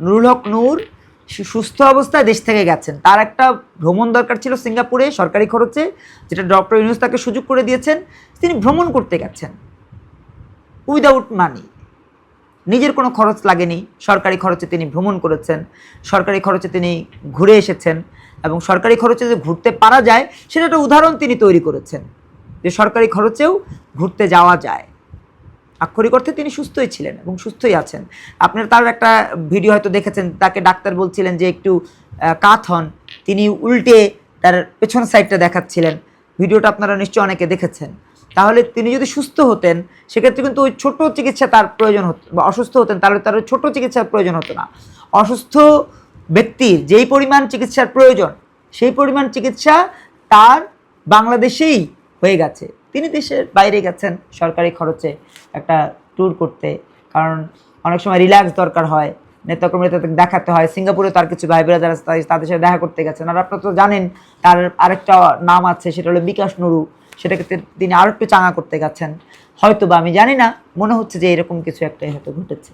নুরুল হক নূর সুস্থ অবস্থায় দেশ থেকে গেছেন, তার একটা ভ্রমণ দরকার ছিল সিঙ্গাপুরে সরকারি খরচে, যেটা ডক্টর ইউনূস তাকে সুযোগ করে দিয়েছেন। তিনি ভ্রমণ করতে গেছেন উইদাউট মানি, নিজের কোনো খরচ লাগেনি, সরকারি খরচে তিনি ভ্রমণ করেছেন, সরকারি খরচে তিনি ঘুরে এসেছেন, এবং সরকারি খরচে যে ঘুরতে পারা যায় সেটা একটা উদাহরণ তিনি তৈরি করেছেন যে সরকারি খরচেও ঘুরতে যাওয়া যায়। আক্ষরিক অর্থে তিনি সুস্থই ছিলেন এবং সুস্থই আছেন। আপনারা তার একটা ভিডিও হয়তো দেখেছেন, তাকে ডাক্তার বলছিলেন যে একটু কাত হন, তিনি উল্টে তার পেছন সাইডটা দেখাচ্ছিলেন। ভিডিওটা আপনারা নিশ্চয়ই অনেকে দেখেছেন। তাহলে তিনি যদি সুস্থ হতেন সেক্ষেত্রে কিন্তু ওই ছোট চিকিৎসা তার প্রয়োজন হতো, বা অসুস্থ হতেন তাহলে তার ছোট চিকিৎসার প্রয়োজন হতো না। অসুস্থ ব্যক্তির যেই পরিমাণ চিকিৎসার প্রয়োজন সেই পরিমাণ চিকিৎসা তার বাংলাদেশেই হয়ে গেছে। তিনি দেশের বাইরে গেছেন সরকারি খরচে একটা ট্যুর করতে, কারণ অনেক সময় রিল্যাক্স দরকার হয়, নেতাকর্মীরা তাদের দেখাতে হয়। সিঙ্গাপুরে তার কিছু ভাই বোনেরা যারা তাদের সাথে দেখা করতে গেছেন, আর আপনারা তো জানেন তার আরেকটা নাম আছে, সেটা হলো বিকাশ নুরু, সেটাকে তিনি আরও একটু চাঙা করতে গেছেন হয়তো, বা আমি জানি না, মনে হচ্ছে যে এরকম কিছু একটাই হয়তো ঘটেছে।